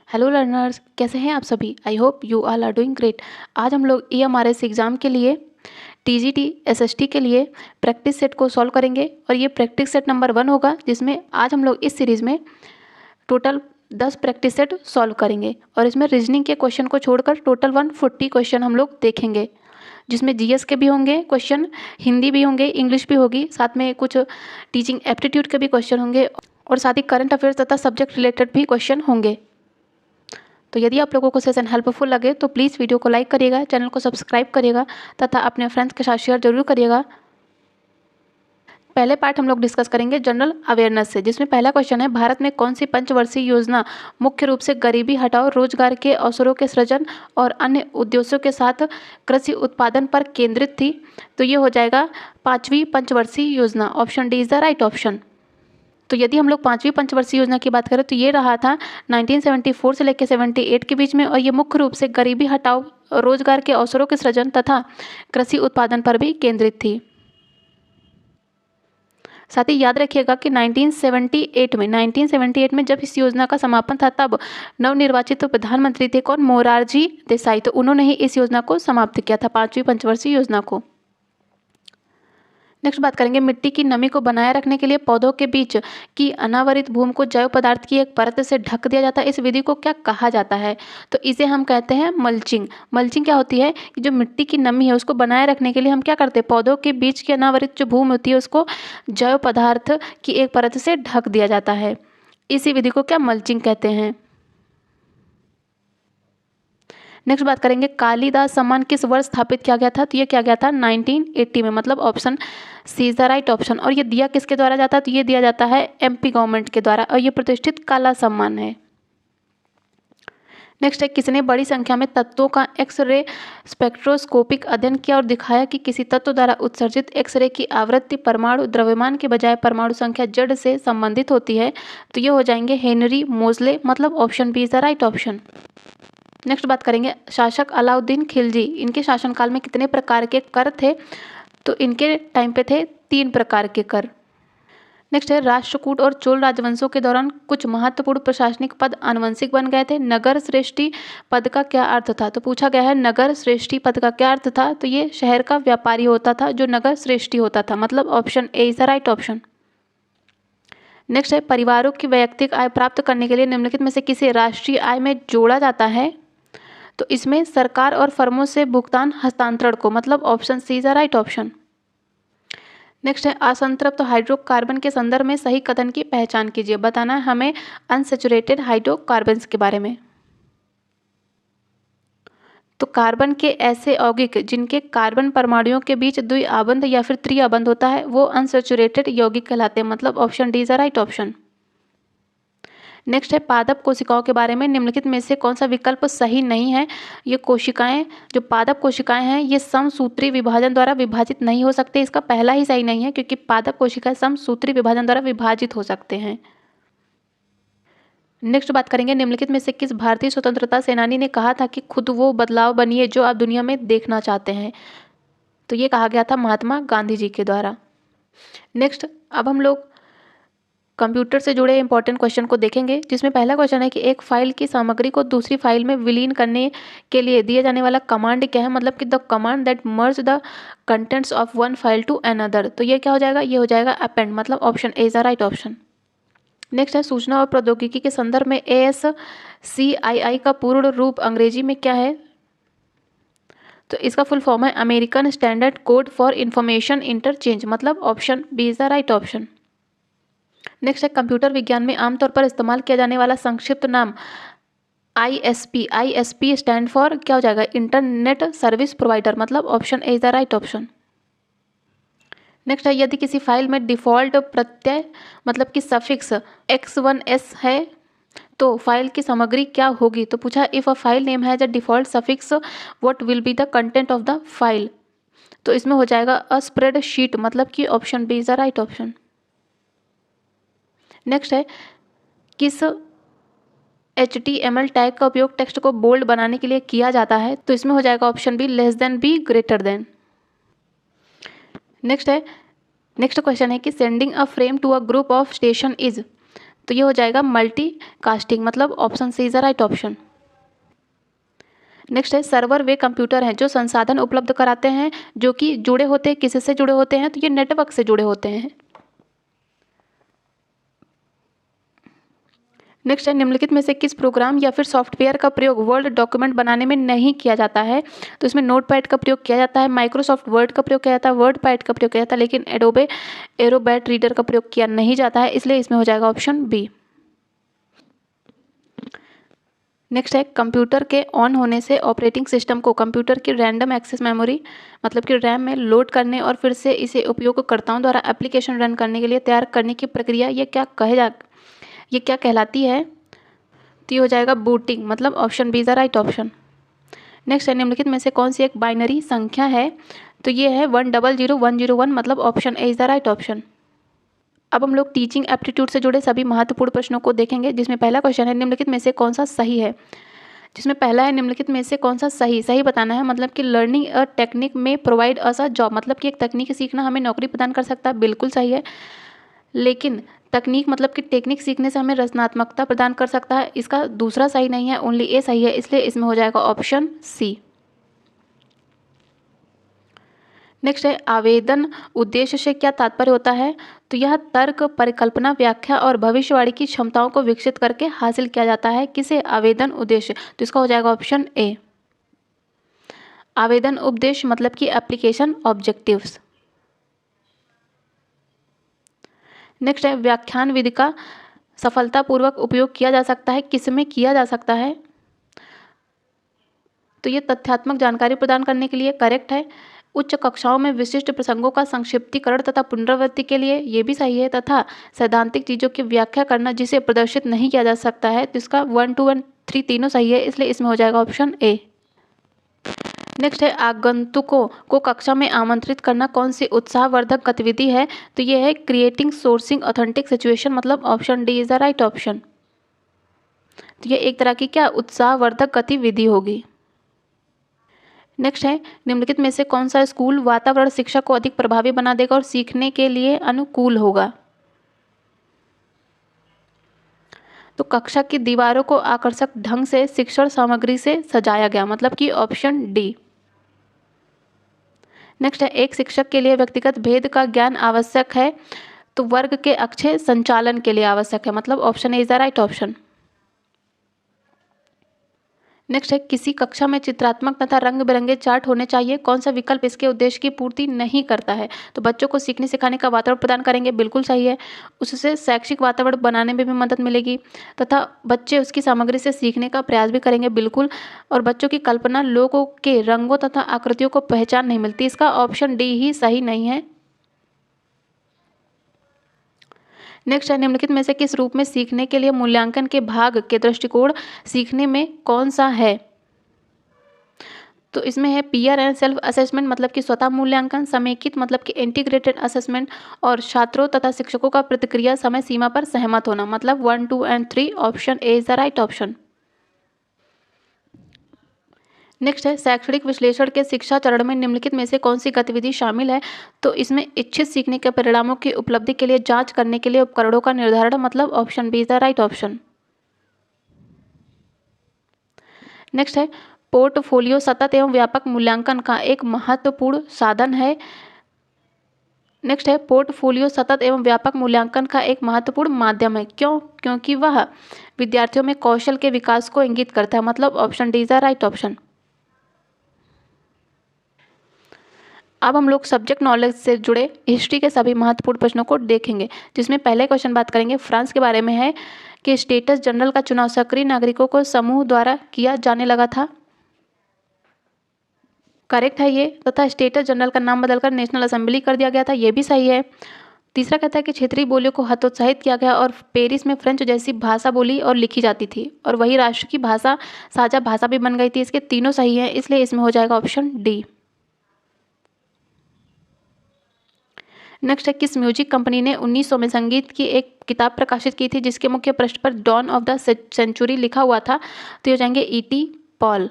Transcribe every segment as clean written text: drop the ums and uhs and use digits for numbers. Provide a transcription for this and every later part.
Hello learners, कैसे हैं आप सभी। I hope you all are doing great. आज हम लोग EMRS एग्ज़ाम के लिए TGT SST के लिए प्रैक्टिस सेट को सॉल्व करेंगे और ये प्रैक्टिस सेट नंबर 1 होगा, जिसमें आज हम लोग इस सीरीज़ में टोटल 10 प्रैक्टिस सेट सॉल्व करेंगे और इसमें रीजनिंग के क्वेश्चन को छोड़कर टोटल 140 क्वेश्चन हम लोग देखेंगे, जिसमें GS के भी होंगे क्वेश्चन, हिंदी भी होंगे, इंग्लिश भी होगी, साथ में कुछ टीचिंग एप्टीट्यूड के भी क्वेश्चन होंगे और साथ ही करंट अफेयर्स तथा सब्जेक्ट रिलेटेड भी क्वेश्चन होंगे। तो यदि आप लोगों को सेशन हेल्पफुल लगे तो प्लीज़ वीडियो को लाइक करिएगा, चैनल को सब्सक्राइब करिएगा तथा अपने फ्रेंड्स के साथ शेयर जरूर करिएगा। पहले पार्ट हम लोग डिस्कस करेंगे जनरल अवेयरनेस से, जिसमें पहला क्वेश्चन है, भारत में कौन सी पंचवर्षीय योजना मुख्य रूप से गरीबी हटाओ, रोजगार के अवसरों के सृजन और अन्य उद्देश्यों के साथ कृषि उत्पादन पर केंद्रित थी। तो ये हो जाएगा 5वीं पंचवर्षीय योजना। Option D is the right option. तो यदि हम लोग 5वीं पंचवर्षीय योजना की बात करें तो ये रहा था 1974 से लेकर 78 के बीच में और ये मुख्य रूप से गरीबी हटाओ, रोजगार के अवसरों के सृजन तथा कृषि उत्पादन पर भी केंद्रित थी। साथ ही याद रखिएगा कि 1978 में जब इस योजना का समापन था तब नवनिर्वाचित प्रधानमंत्री थे कौन, मोरारजी देसाई। तो उन्होंने ही इस योजना को समाप्त किया था, 5वीं पंचवर्षीय योजना को। नेक्स्ट बात करेंगे, मिट्टी की नमी को बनाए रखने के लिए पौधों के बीच की अनावरित भूमि को जैव पदार्थ की एक परत से ढक दिया जाता है। इस विधि को क्या कहा जाता है? तो इसे हम कहते हैं मल्चिंग। मल्चिंग क्या होती है कि जो मिट्टी की नमी है उसको बनाए रखने के लिए हम क्या करते हैं, पौधों के बीच की अनावरित जो भूमि होती है उसको जैव पदार्थ की एक परत से ढक दिया जाता है। इसी विधि को क्या मल्चिंग कहते हैं। नेक्स्ट बात करेंगे, कालिदास सम्मान किस वर्ष स्थापित किया गया था? तो ये किया गया था 1980 में, मतलब option C is the right option. और ये दिया किसके द्वारा जाता है? तो ये दिया जाता है MP गवर्नमेंट के द्वारा और ये प्रतिष्ठित कला सम्मान है। नेक्स्ट है, किसने बड़ी संख्या में तत्वों का एक्सरे स्पेक्ट्रोस्कोपिक अध्ययन किया और दिखाया कि किसी तत्व द्वारा उत्सर्जित एक्सरे की आवृत्ति परमाणु द्रव्यमान के बजाय परमाणु संख्या Z से संबंधित होती है? तो ये हो जाएंगे हेनरी मोजले, मतलब option B is the right option. Next बात करेंगे, शासक अलाउद्दीन खिलजी, इनके शासनकाल में कितने प्रकार के कर थे? तो इनके टाइम पे थे 3 प्रकार के कर। नेक्स्ट है, राष्ट्रकूट और चोल राजवंशों के दौरान कुछ महत्वपूर्ण प्रशासनिक पद आनुवंशिक बन गए थे। नगर श्रेष्ठी पद का क्या अर्थ था? तो पूछा गया है नगर श्रेष्ठी पद का क्या अर्थ था? तो ये शहर का व्यापारी होता था जो नगर श्रेष्ठी होता था, मतलब option A is the right option. Next है, परिवारों की वैयक्तिक आय प्राप्त करने के लिए निम्नलिखित में से किसे राष्ट्रीय आय में जोड़ा जाता है? तो इसमें सरकार और फर्मों से भुगतान हस्तांतरण को, मतलब option C is the right option. Next है, असंतृप्त हाइड्रोकार्बन के संदर्भ में सही कथन की पहचान कीजिए। बताना है हमें अनसैचुरेटेड हाइड्रोकार्बन्स के बारे में। तो कार्बन के ऐसे यौगिक जिनके कार्बन परमाणुओं के बीच द्विआबंध या फिर त्रिआबंध होता है वो अनसैचुरेटेड यौगिक कहलाते हैं, मतलब option D is the right option. Next है, पादप कोशिकाओं के बारे में निम्नलिखित में से कौन सा विकल्प सही नहीं है? ये कोशिकाएं, जो पादप कोशिकाएं हैं, ये समसूत्री विभाजन द्वारा विभाजित नहीं हो सकते। इसका पहला ही सही नहीं है, क्योंकि पादप कोशिकाएं समसूत्री विभाजन द्वारा विभाजित हो सकते हैं। नेक्स्ट बात करेंगे, निम्नलिखित में से किस भारतीय स्वतंत्रता सेनानी ने कहा था कि खुद वो बदलाव बनिए जो आप दुनिया में देखना चाहते हैं? तो ये कहा गया था महात्मा गांधी जी के द्वारा। नेक्स्ट, अब हम लोग कंप्यूटर से जुड़े इंपॉर्टेंट क्वेश्चन को देखेंगे, जिसमें पहला क्वेश्चन है कि एक फाइल की सामग्री को दूसरी फाइल में विलीन करने के लिए दिया जाने वाला कमांड क्या है? मतलब कि the command that merge the contents of one file to another. तो ये क्या हो जाएगा? ये हो जाएगा अपेंड, मतलब option A is the right option. Next है, सूचना और प्रौद्योगिकी के संदर्भ में ASCII का पूर्ण रूप अंग्रेजी में क्या है? तो इसका फुल फॉर्म है American standard code for information interchange, मतलब option B is the right option. Next है, कंप्यूटर विज्ञान में आमतौर पर इस्तेमाल किया जाने वाला संक्षिप्त नाम ISP। ISP स्टैंड फॉर क्या हो जाएगा? इंटरनेट सर्विस प्रोवाइडर, मतलब option A is the right option. Next है, यदि किसी फाइल में डिफॉल्ट प्रत्यय मतलब कि सफिक्स X1S है तो फाइल की सामग्री क्या होगी? तो पूछा if a file name has a default suffix what will be the content of the file? तो इसमें हो जाएगा अ स्प्रेडशीट, मतलब कि option B is the right option. Next है, किस HTML टैग का उपयोग टेक्स्ट को बोल्ड बनाने के लिए किया जाता है? तो इसमें हो जाएगा option B less than B greater than. Next question है कि sending a frame to a group of station is. तो ये हो जाएगा मल्टी कास्टिंग, मतलब option C is the right option. Next है सर्वर वे कंप्यूटर हैं जो संसाधन उपलब्ध कराते हैं, जो कि जुड़े होते हैं, किससे जुड़े होते हैं, तो ये नेटवर्क से जुड़े होते हैं। नेक्स्ट है निम्नलिखित में से किस प्रोग्राम या फिर सॉफ्टवेयर का प्रयोग वर्ड डॉक्यूमेंट बनाने में नहीं किया जाता है, तो इसमें नोटपैड का प्रयोग किया जाता है, माइक्रोसॉफ्ट वर्ड का प्रयोग किया जाता है, वर्डपैड का प्रयोग किया जाता है, लेकिन एडोबे एरोबैट रीडर का प्रयोग किया नहीं जाता है, इसलिए इसमें हो जाएगा ऑप्शन बी। नेक्स्ट है कंप्यूटर के ऑन होने से ऑपरेटिंग सिस्टम को कंप्यूटर की रैंडम एक्सेस मेमोरी मतलब कि रैम में लोड करने और फिर से इसे उपयोगकर्ताओं द्वारा एप्लीकेशन रन करने के लिए तैयार करने की प्रक्रिया ये क्या कहलाती है, तो ये हो जाएगा बूटिंग, मतलब option B is the right option. Next है निम्नलिखित में से कौन सी एक बाइनरी संख्या है, तो ये है 100101, मतलब option A is the right option. अब हम लोग टीचिंग एप्टीट्यूड से जुड़े सभी महत्वपूर्ण प्रश्नों को देखेंगे, जिसमें पहला क्वेश्चन है निम्नलिखित में से कौन सा सही है। जिसमें पहला है निम्नलिखित में से कौन सा सही बताना है, मतलब कि लर्निंग अ टेक्निक में प्रोवाइड अस अ जॉब, मतलब कि एक तकनीक सीखना हमें नौकरी प्रदान कर सकता है, बिल्कुल सही है। लेकिन तकनीक मतलब कि टेक्निक सीखने से हमें रचनात्मकता प्रदान कर सकता है, इसका दूसरा सही नहीं है, ओनली ए सही है, इसलिए इसमें हो जाएगा ऑप्शन सी। नेक्स्ट है आवेदन उद्देश्य से क्या तात्पर्य होता है, तो यह तर्क, परिकल्पना, व्याख्या और भविष्यवाणी की क्षमताओं को विकसित करके हासिल किया जाता है, किसे आवेदन उद्देश्य, तो इसका हो जाएगा ऑप्शन ए। आवेदन उद्देश्य मतलब कि एप्लीकेशन ऑब्जेक्टिव्स। नेक्स्ट है व्याख्यान विधि का सफलतापूर्वक उपयोग किया जा सकता है, किसमें किया जा सकता है, तो ये तथ्यात्मक जानकारी प्रदान करने के लिए करेक्ट है। उच्च कक्षाओं में विशिष्ट प्रसंगों का संक्षिप्तीकरण तथा पुनरावृत्ति के लिए ये भी सही है, तथा सैद्धांतिक चीज़ों की व्याख्या करना जिसे प्रदर्शित नहीं किया जा सकता है, तो इसका 1 2 1 3 तीनों सही है, इसलिए इसमें हो जाएगा ऑप्शन ए। नेक्स्ट है आगंतुकों को कक्षा में आमंत्रित करना कौन सी उत्साहवर्धक गतिविधि है, तो ये है क्रिएटिंग सोर्सिंग ऑथेंटिक सिचुएशन, मतलब option D is the right option. तो ये एक तरह की क्या उत्साहवर्धक गतिविधि होगी। नेक्स्ट है निम्नलिखित में से कौन सा स्कूल वातावरण शिक्षा को अधिक प्रभावी बना देगा और सीखने के लिए अनुकूल होगा, तो कक्षा की दीवारों को आकर्षक ढंग से शिक्षण सामग्री से सजाया गया, मतलब कि ऑप्शन डी। नेक्स्ट है एक शिक्षक के लिए व्यक्तिगत भेद का ज्ञान आवश्यक है, तो वर्ग के अक्षय संचालन के लिए आवश्यक है, मतलब option A is the right option. Next है किसी कक्षा में चित्रात्मक तथा रंग बिरंगे चार्ट होने चाहिए, कौन सा विकल्प इसके उद्देश्य की पूर्ति नहीं करता है, तो बच्चों को सीखने सिखाने का वातावरण प्रदान करेंगे, बिल्कुल सही है। उससे शैक्षिक वातावरण बनाने में भी मदद मिलेगी तथा बच्चे उसकी सामग्री से सीखने का प्रयास भी करेंगे, बिल्कुल। और बच्चों की कल्पना लोगों के रंगों तथा आकृतियों को पहचान नहीं मिलती, इसका ऑप्शन डी ही सही नहीं है। नेक्स्ट है निम्नलिखित में से किस रूप में सीखने के लिए मूल्यांकन के भाग के दृष्टिकोण सीखने में कौन सा है, तो इसमें है पीयर एंड सेल्फ असेसमेंट, मतलब कि स्वतः मूल्यांकन, समेकित मतलब कि इंटीग्रेटेड असेसमेंट, और छात्रों तथा शिक्षकों का प्रतिक्रिया समय सीमा पर सहमत होना, मतलब 1 2 and 3, option A is the right option. Next है शैक्षणिक विश्लेषण के शिक्षा चरण में निम्नलिखित में से कौन सी गतिविधि शामिल है, तो इसमें इच्छित सीखने के परिणामों की उपलब्धि के लिए जांच करने के लिए उपकरणों का निर्धारण, मतलब option B is the right option. Next है पोर्टफोलियो सतत एवं व्यापक मूल्यांकन का एक महत्वपूर्ण साधन है। नेक्स्ट है पोर्टफोलियो सतत एवं व्यापक मूल्यांकन का एक महत्वपूर्ण माध्यम है, क्यों, क्योंकि वह विद्यार्थियों में कौशल के विकास को इंगित करता है, मतलब option D is the right option. अब हम लोग सब्जेक्ट नॉलेज से जुड़े हिस्ट्री के सभी महत्वपूर्ण प्रश्नों को देखेंगे, जिसमें पहले क्वेश्चन बात करेंगे फ्रांस के बारे में है कि स्टेट्स जनरल का चुनाव सक्रिय नागरिकों को समूह द्वारा किया जाने लगा था, करेक्ट है ये, तथा स्टेट्स जनरल का नाम बदलकर नेशनल असेंबली कर दिया गया था, ये भी सही है। तीसरा कहता है कि क्षेत्रीय बोलियों को हतोत्साहित किया गया और पेरिस में फ्रेंच जैसी भाषा बोली और लिखी जाती थी, और वही राष्ट्र की भाषा साझा भाषा भी बन गई थी, इसके तीनों सही हैं, इसलिए इसमें हो जाएगा ऑप्शन डी। नेक्स्ट है किस म्यूजिक कंपनी ने 1900 में संगीत की एक किताब प्रकाशित की थी जिसके मुख्य पृष्ठ पर डॉन ऑफ द सेंचुरी लिखा हुआ था, तो ये हो जाएंगे ईटी पॉल।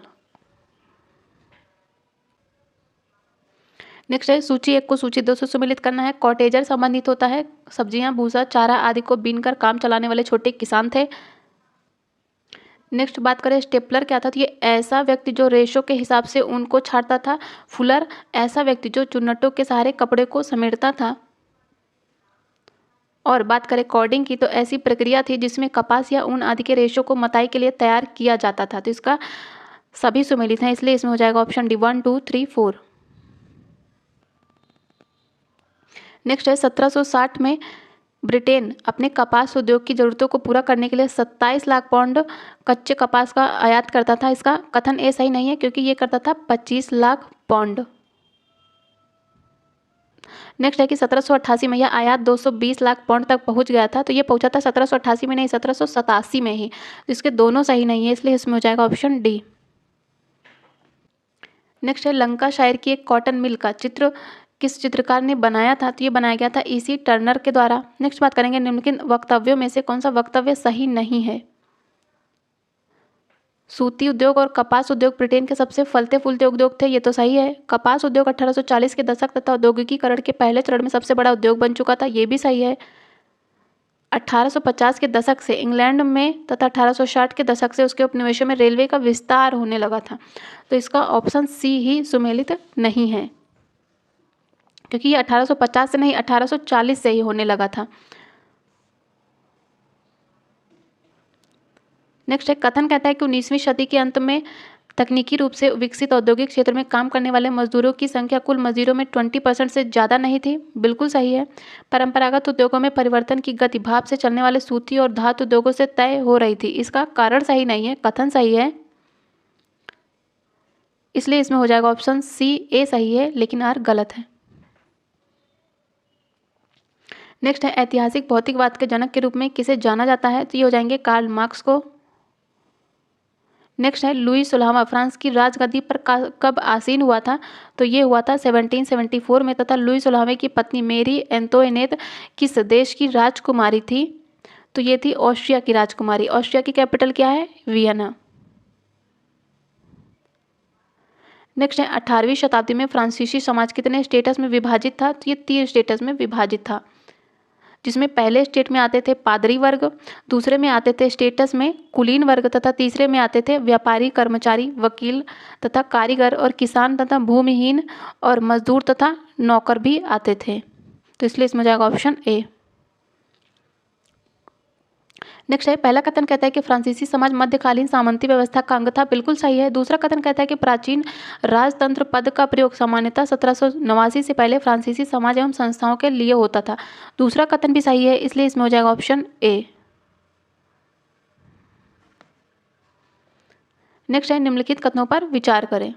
नेक्स्ट है सूची 1 को सूची 2 से सम्मिलित करना है। कॉटेजर संबंधित होता है सब्जियां, भूसा, चारा आदि को बीनकर काम चलाने वाले छोटे किसान थे। नेक्स्ट बात करें स्टेपलर क्या था, तो ये ऐसा व्यक्ति जो रेशों के हिसाब से ऊन को छांटता था। फुलर ऐसा व्यक्ति जो चुन्नटों के सहारे कपड़े को समेटता था। और बात करें कॉर्डिंग की, तो ऐसी प्रक्रिया थी जिसमें कपास या ऊन आदि के रेशों को मताई के लिए तैयार किया जाता था। तो इसका सभी सम्मिलित हैं, इसलिए इसमें हो जाएगा ऑप्शन डी 1, 2, 3, 4। नेक्स्ट है 1760 में ब्रिटेन अपने कपास उद्योग की जरूरतों को पूरा करने के लिए 27 लाख पाउंड कच्चे कपास का आयात करता था। इसका कथन ए सही नहीं है क्योंकि ये करता था 25 लाख पाउंड। नेक्स्ट है कि 1788 में यह आयात 220 लाख पाउंड तक पहुंच गया था। तो ये पहुंचा था 1788 में नहीं, 1787 में ही। तो इसके दोनों सही नहीं है, इसलिए इसमें हो जाएगा ऑप्शन डी। नेक्स्ट है लंकाशायर की एक कॉटन मिल का चित्र किस चित्रकार ने बनाया था, तो ये बनाया गया था ईसी टर्नर के द्वारा। नेक्स्ट बात करेंगे निम्नलिखित वक्तव्यों में से कौन सा वक्तव्य सही नहीं है। सूती उद्योग और कपास उद्योग ब्रिटेन के सबसे फलते फूलते उद्योग थे, ये तो सही है। कपास उद्योग 1840 के दशक तथा औद्योगिकीकरण के पहले चरण में सबसे बड़ा उद्योग बन चुका था, ये भी सही है। 1850 के दशक से इंग्लैंड में तथा 1860 के दशक से उसके उपनिवेशों में रेलवे का विस्तार होने लगा था। तो इसका ऑप्शन सी ही सुमेलित नहीं है क्योंकि ये 1850 से नहीं 1840 से ही होने लगा था। नेक्स्ट है कथन कहता है कि 19वीं सदी के अंत में तकनीकी रूप से विकसित औद्योगिक क्षेत्र में काम करने वाले मजदूरों की संख्या कुल मजदूरों में 20% से ज़्यादा नहीं थी। बिल्कुल सही है। परंपरागत उद्योगों में परिवर्तन की गति भाप से चलने वाले सूती और धातु उद्योगों से तय हो रही थी। इसका कारण सही नहीं है, कथन सही है, इसलिए इसमें हो जाएगा ऑप्शन सी। ए सही है लेकिन आर गलत है। नेक्स्ट है ऐतिहासिक भौतिकवाद के जनक के रूप में किसे जाना जाता है, तो ये हो जाएंगे कार्ल मार्क्स को। नेक्स्ट है लुई 16वां फ्रांस की राजगद्दी पर कब आसीन हुआ था, तो ये हुआ था 1774 में तथा लुई 16वें की पत्नी मेरी एंतोइनेट किस देश की राजकुमारी थी, तो ये थी ऑस्ट्रिया की राजकुमारी। ऑस्ट्रिया की कैपिटल क्या है, वियना। नेक्स्ट है 18वीं शताब्दी में फ्रांसीसी समाज कितने स्टेटस में विभाजित था, तो ये 3 स्टेटस में विभाजित था, जिसमें पहले स्टेट में आते थे पादरी वर्ग, दूसरे में आते थे स्टेटस में कुलीन वर्ग तथा तीसरे में आते थे व्यापारी, कर्मचारी, वकील तथा कारीगर और किसान तथा भूमिहीन और मजदूर तथा नौकर भी आते थे। तो इसलिए इसमें जाएगा ऑप्शन ए। नेक्स्ट है पहला कथन कहता है कि फ्रांसीसी समाज मध्यकालीन सामंती व्यवस्था का अंग था, बिल्कुल सही है। दूसरा कथन कहता है कि प्राचीन राजतंत्र पद का प्रयोग सामान्यतः 1789 से पहले फ्रांसीसी समाज एवं संस्थाओं के लिए होता था, दूसरा कथन भी सही है, इसलिए इसमें हो जाएगा ऑप्शन ए। नेक्स्ट है निम्नलिखित कथनों पर विचार करें।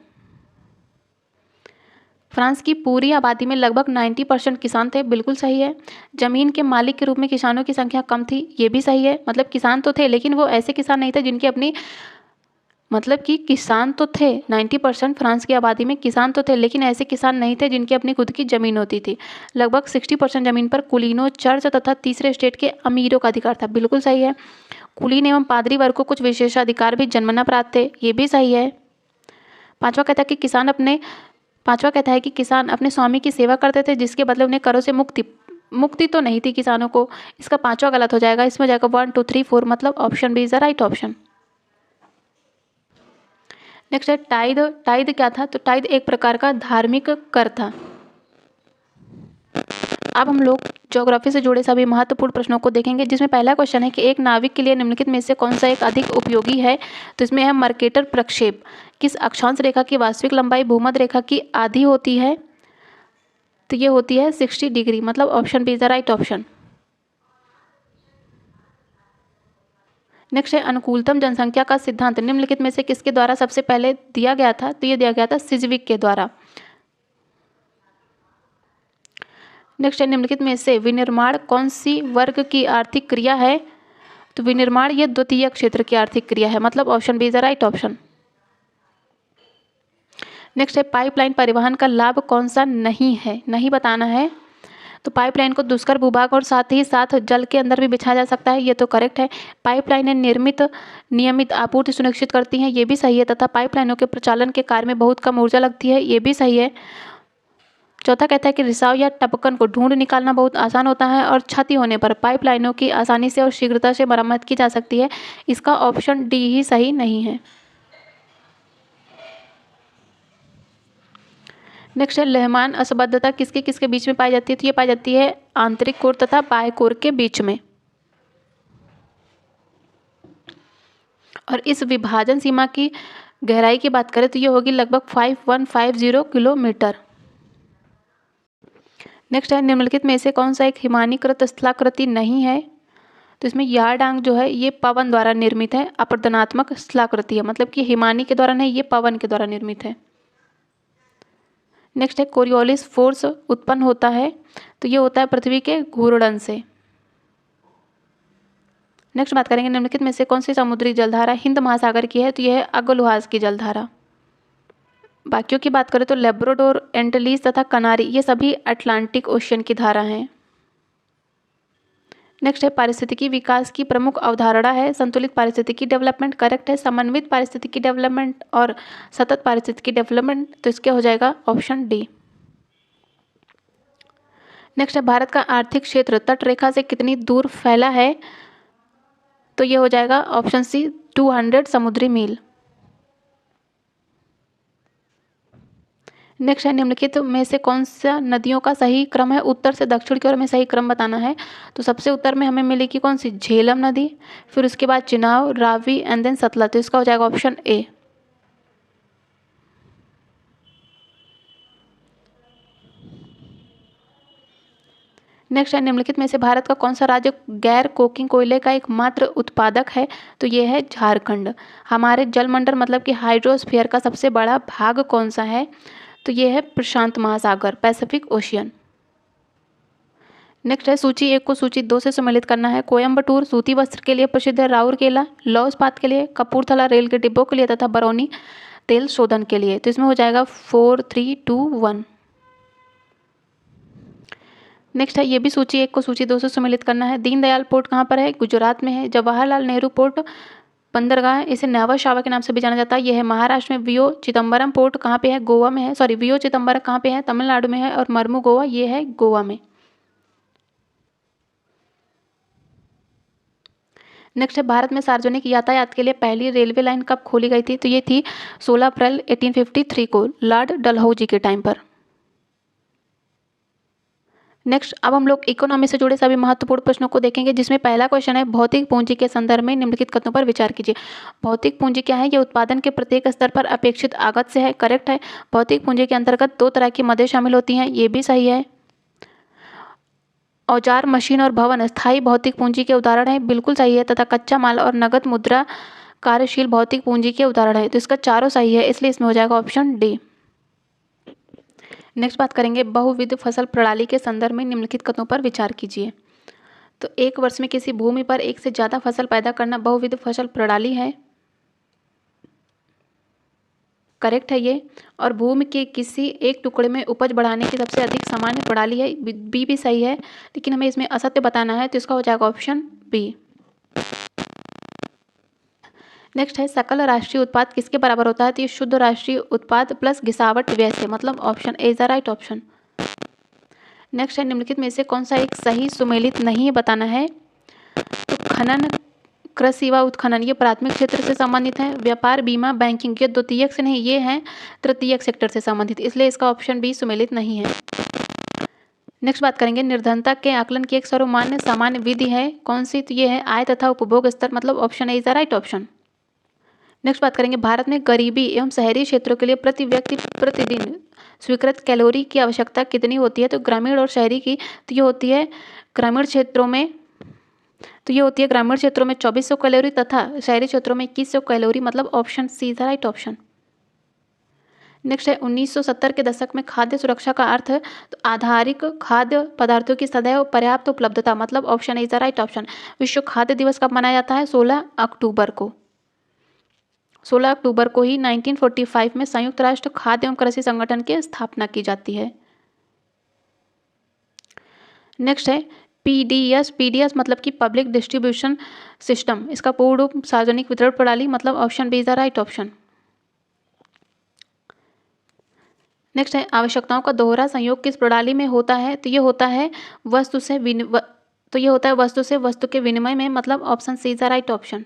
फ्रांस की पूरी आबादी में लगभग 90% किसान थे, बिल्कुल सही है। जमीन के मालिक के रूप में किसानों की संख्या कम थी, ये भी सही है। मतलब किसान तो थे लेकिन वो ऐसे किसान नहीं थे जिनकी अपनी, मतलब कि किसान तो थे 90% फ्रांस की आबादी में किसान तो थे लेकिन ऐसे किसान नहीं थे जिनकी अपनी खुद की जमीन होती थी। लगभग 60% जमीन पर कुलीनों, चर्च तथा तीसरे स्टेट के अमीरों का अधिकार था, बिल्कुल सही है। कुलीन एवं पादरी वर्ग को कुछ विशेषाधिकार भी जन्मना प्राप्त थे, ये भी सही है। पांचवा कहता है कि किसान अपने स्वामी की सेवा करते थे जिसके बदले उन्हें करों से मुक्ति तो नहीं थी किसानों को। इसका पांचवा गलत हो जाएगा, इसमें जाएगा 1, 2, 3, 4, मतलब option B is the right option. Next है टाइद क्या था, तो टाइद एक प्रकार का धार्मिक कर था। अब हम लोग ज्योग्राफी से जुड़े सभी महत्वपूर्ण प्रश्नों को देखेंगे, जिसमें पहला क्वेश्चन है कि एक नाविक के लिए निम्नलिखित में से कौन सा एक अधिक उपयोगी है, तो इसमें है मर्केटर प्रक्षेप किस अक्षांश रेखा की वास्तविक लंबाई भूमध्य रेखा की आधी होती है, तो ये होती है 60 डिग्री, मतलब option B is the right option. Next है अनुकूलतम जनसंख्या का सिद्धांत निम्नलिखित में से किसके द्वारा सबसे पहले दिया गया था, तो ये दिया गया था सिजविक के द्वारा। नेक्स्ट है निम्नलिखित में से विनिर्माण कौन सी वर्ग की आर्थिक क्रिया है, तो विनिर्माण ये द्वितीय क्षेत्र की आर्थिक क्रिया है, मतलब option B is the right option. Next है पाइपलाइन परिवहन का लाभ कौन सा नहीं है, नहीं बताना है। तो पाइपलाइन को दुष्कर भूभाग और साथ ही साथ जल के अंदर भी बिछाया जा सकता है, ये तो करेक्ट है। पाइपलाइनें नियमित आपूर्ति सुनिश्चित करती हैं, ये भी सही है। तथा पाइपलाइनों के प्रचालन के कार्य में बहुत कम ऊर्जा लगती है, ये भी सही है। चौथा कहता है कि रिसाव या टपकन को ढूंढ निकालना बहुत आसान होता है और क्षति होने पर पाइपलाइनों की आसानी से और शीघ्रता से मरम्मत की जा सकती है। इसका ऑप्शन डी ही सही नहीं है। नेक्स्ट है लहमान असंबद्धता किसके किसके बीच में पाई जाती है? तो ये पाई जाती है आंतरिक कोर तथा बाह्य कोर के बीच में। और इस विभाजन सीमा की गहराई की बात करें तो ये होगी लगभग 5150 किलोमीटर। नेक्स्ट है निम्नलिखित में से कौन सा एक हिमानीकृत स्थलाकृति नहीं है? तो इसमें यारडांग जो है ये पवन द्वारा निर्मित है, अपरदनात्मक स्थलाकृति है, मतलब कि हिमानी के द्वारा नहीं, ये पवन के द्वारा निर्मित है। नेक्स्ट है कोरियोलिस फोर्स उत्पन्न होता है, तो ये होता है पृथ्वी के घूर्णन से। नेक्स्ट बात करेंगे निम्नलिखित में से कौन सी समुद्री जलधारा हिंद महासागर की है? तो यह है अगलुहाज की जलधारा। बाकियों की बात करें तो लेब्राडोर, एंटिलीज तथा कनारी ये सभी अटलांटिक ओशियन की धारा हैं। नेक्स्ट है पारिस्थितिकी विकास की प्रमुख अवधारणा है संतुलित पारिस्थितिकी डेवलपमेंट। करेक्ट है समन्वित पारिस्थितिकी डेवलपमेंट और सतत पारिस्थितिकी डेवलपमेंट, तो इसके हो जाएगा ऑप्शन डी। नेक्स्ट है भारत का आर्थिक क्षेत्र तटरेखा से कितनी दूर फैला है? तो ये हो जाएगा ऑप्शन सी 200 समुद्री मील। नेक्स्ट है निम्नलिखित में से कौन सा नदियों का सही क्रम है? उत्तर से दक्षिण की ओर में सही क्रम बताना है। तो सबसे उत्तर में हमें मिलेगी कौन सी? झेलम नदी, फिर उसके बाद चिनाब, रावी एंड देन सतलज, तो इसका हो जाएगा ऑप्शन ए। नेक्स्ट है निम्नलिखित में से भारत का कौन सा राज्य गैर कोकिंग कोयले का एकमात्र उत्पादक है? तो ये है झारखंड। हमारे जलमंडल मतलब कि हाइड्रोस्फीयर का सबसे बड़ा भाग कौन सा है? तो ये है प्रशांत महासागर, पैसिफिक ओशियन। नेक्स्ट है सूची 1 को सूची 2 से सम्मिलित करना है। कोयम्बटूर सूती वस्त्र के लिए प्रसिद्ध है, राउरकेला लौह इस्पात के लिए, कपूरथला रेल के डिब्बों के लिए तथा बरौनी तेल शोधन के लिए। तो इसमें हो जाएगा 4, 3, 2, 1। नेक्स्ट है ये भी सूची 1 को सूची 2 से सम्मिलित करना है। दीनदयाल पोर्ट कहाँ पर है? गुजरात में है। जवाहरलाल नेहरू पोर्ट बंदरगाह है, इसे नवा शावा के नाम से भी जाना जाता है, यह है महाराष्ट्र में। वीओ चिदम्बरम पोर्ट कहाँ पे है? गोवा में है। सॉरी, वीओ चिदम्बरम कहाँ पे है? तमिलनाडु में है। और मर्मू गोवा ये है गोवा में। नेक्स्ट है भारत में सार्वजनिक यातायात के लिए पहली रेलवे लाइन कब खोली गई थी? तो ये थी 16 अप्रैल 1853 को लॉर्ड डलहौजी के टाइम पर। नेक्स्ट अब हम लोग इकोनॉमी से जुड़े सभी महत्वपूर्ण प्रश्नों को देखेंगे, जिसमें पहला क्वेश्चन है भौतिक पूंजी के संदर्भ में निम्नलिखित कथनों पर विचार कीजिए। भौतिक पूंजी क्या है? ये उत्पादन के प्रत्येक स्तर पर अपेक्षित आगत से है। करेक्ट है। भौतिक पूंजी के अंतर्गत 2 तरह की मदें शामिल होती हैं, ये भी सही है। औजार, मशीन और भवन स्थायी भौतिक पूंजी के उदाहरण है, बिल्कुल सही है। तथा कच्चा माल और नगद मुद्रा कार्यशील भौतिक पूंजी के उदाहरण है। तो इसका चारों सही है, इसलिए इसमें हो जाएगा ऑप्शन डी। नेक्स्ट बात करेंगे बहुविध फसल प्रणाली के संदर्भ में निम्नलिखित कथनों पर विचार कीजिए। तो एक वर्ष में किसी भूमि पर एक से ज़्यादा फसल पैदा करना बहुविध फसल प्रणाली है। करेक्ट है ये। और भूमि के किसी एक टुकड़े में उपज बढ़ाने की सबसे अधिक सामान्य प्रणाली है, बी भी सही है, लेकिन हमें इसमें असत्य बताना है, तो इसका हो जाएगा ऑप्शन बी। नेक्स्ट है सकल राष्ट्रीय उत्पाद किसके बराबर होता है? तो ये शुद्ध राष्ट्रीय उत्पाद प्लस घिसावट व्यय से, मतलब option A is the right option. Next है निम्नलिखित में से कौन सा एक सही सुमेलित नहीं है बताना है। तो खनन, कृषि व उत्खनन ये प्राथमिक क्षेत्र से संबंधित है। व्यापार, बीमा, बैंकिंग ये द्वितीयक से नहीं, ये हैं तृतीयक सेक्टर से संबंधित, इसलिए इसका ऑप्शन बी सुमेलित नहीं है। नेक्स्ट बात करेंगे निर्धनता के आकलन की एक सर्वमान्य सामान्य विधि है, कौन सी? तो ये है आय तथा उपभोग स्तर, मतलब option A is the right option. Next बात करेंगे भारत में गरीबी एवं शहरी क्षेत्रों के लिए प्रति व्यक्ति प्रतिदिन स्वीकृत कैलोरी की आवश्यकता कितनी होती है? तो ग्रामीण और शहरी की, तो ये होती है ग्रामीण क्षेत्रों में, तो ये होती है ग्रामीण क्षेत्रों में 2400 कैलोरी तथा शहरी क्षेत्रों में 2100 कैलोरी, मतलब option C is the right option. Next है 1970 के दशक में खाद्य सुरक्षा का अर्थ है, तो आधारिक खाद्य पदार्थों की सदैव पर्याप्त उपलब्धता, मतलब option A is the right option. विश्व खाद्य दिवस कब मनाया जाता है? 16 अक्टूबर को। 16 अक्टूबर को ही 1945 में संयुक्त राष्ट्र खाद्य एवं कृषि संगठन की स्थापना की जाती है। नेक्स्ट है पीडीएस। पीडीएस मतलब कि पब्लिक डिस्ट्रीब्यूशन सिस्टम, इसका पूर्ण रूप सार्वजनिक वितरण प्रणाली, मतलब option B is the right option. Next है आवश्यकताओं का दोहरा संयोग किस प्रणाली में होता है? तो ये होता है वस्तु से वस्तु के विनिमय में, मतलब option C is the right option.